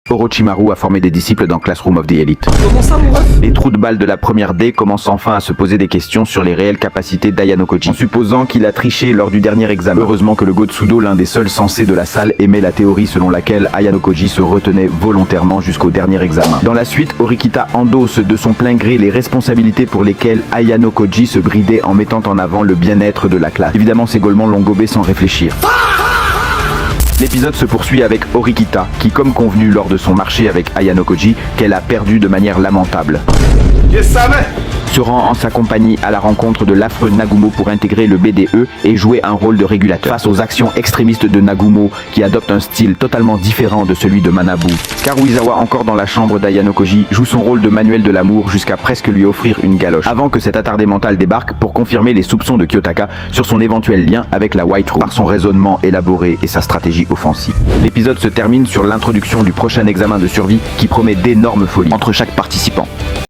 Orochimaru a formé des disciples dans Classroom of the Elite. Comment ça, mon ref? Les trous de balles de la première D commencent enfin à se poser des questions sur les réelles capacités d'Ayano Koji, en supposant qu'il a triché lors du dernier examen. Heureusement que le Gotsudo, l'un des seuls sensés de la salle, émet la théorie selon laquelle Ayano Koji se retenait volontairement jusqu'au dernier examen. Dans la suite, Horikita endosse de son plein gré les responsabilités pour lesquelles Ayano Koji se bridait en mettant en avant le bien-être de la classe. Évidemment, ces Golemons l'ont gobé sans réfléchir. L'épisode se poursuit avec Horikita, qui, comme convenu lors de son marché avec Ayano Koji, qu'elle a perdu de manière lamentable, se rend en sa compagnie à la rencontre de l'affreux Nagumo pour intégrer le BDE et jouer un rôle de régulateur face aux actions extrémistes de Nagumo, qui adopte un style totalement différent de celui de Manabu. Karuizawa, encore dans la chambre d'Ayano Koji, joue son rôle de manuel de l'amour jusqu'à presque lui offrir une galoche, avant que cet attardé mental débarque pour confirmer les soupçons de Kiyotaka sur son éventuel lien avec la White Room par son raisonnement élaboré et sa stratégie offensive. L'épisode se termine sur l'introduction du prochain examen de survie qui promet d'énormes folies entre chaque participant.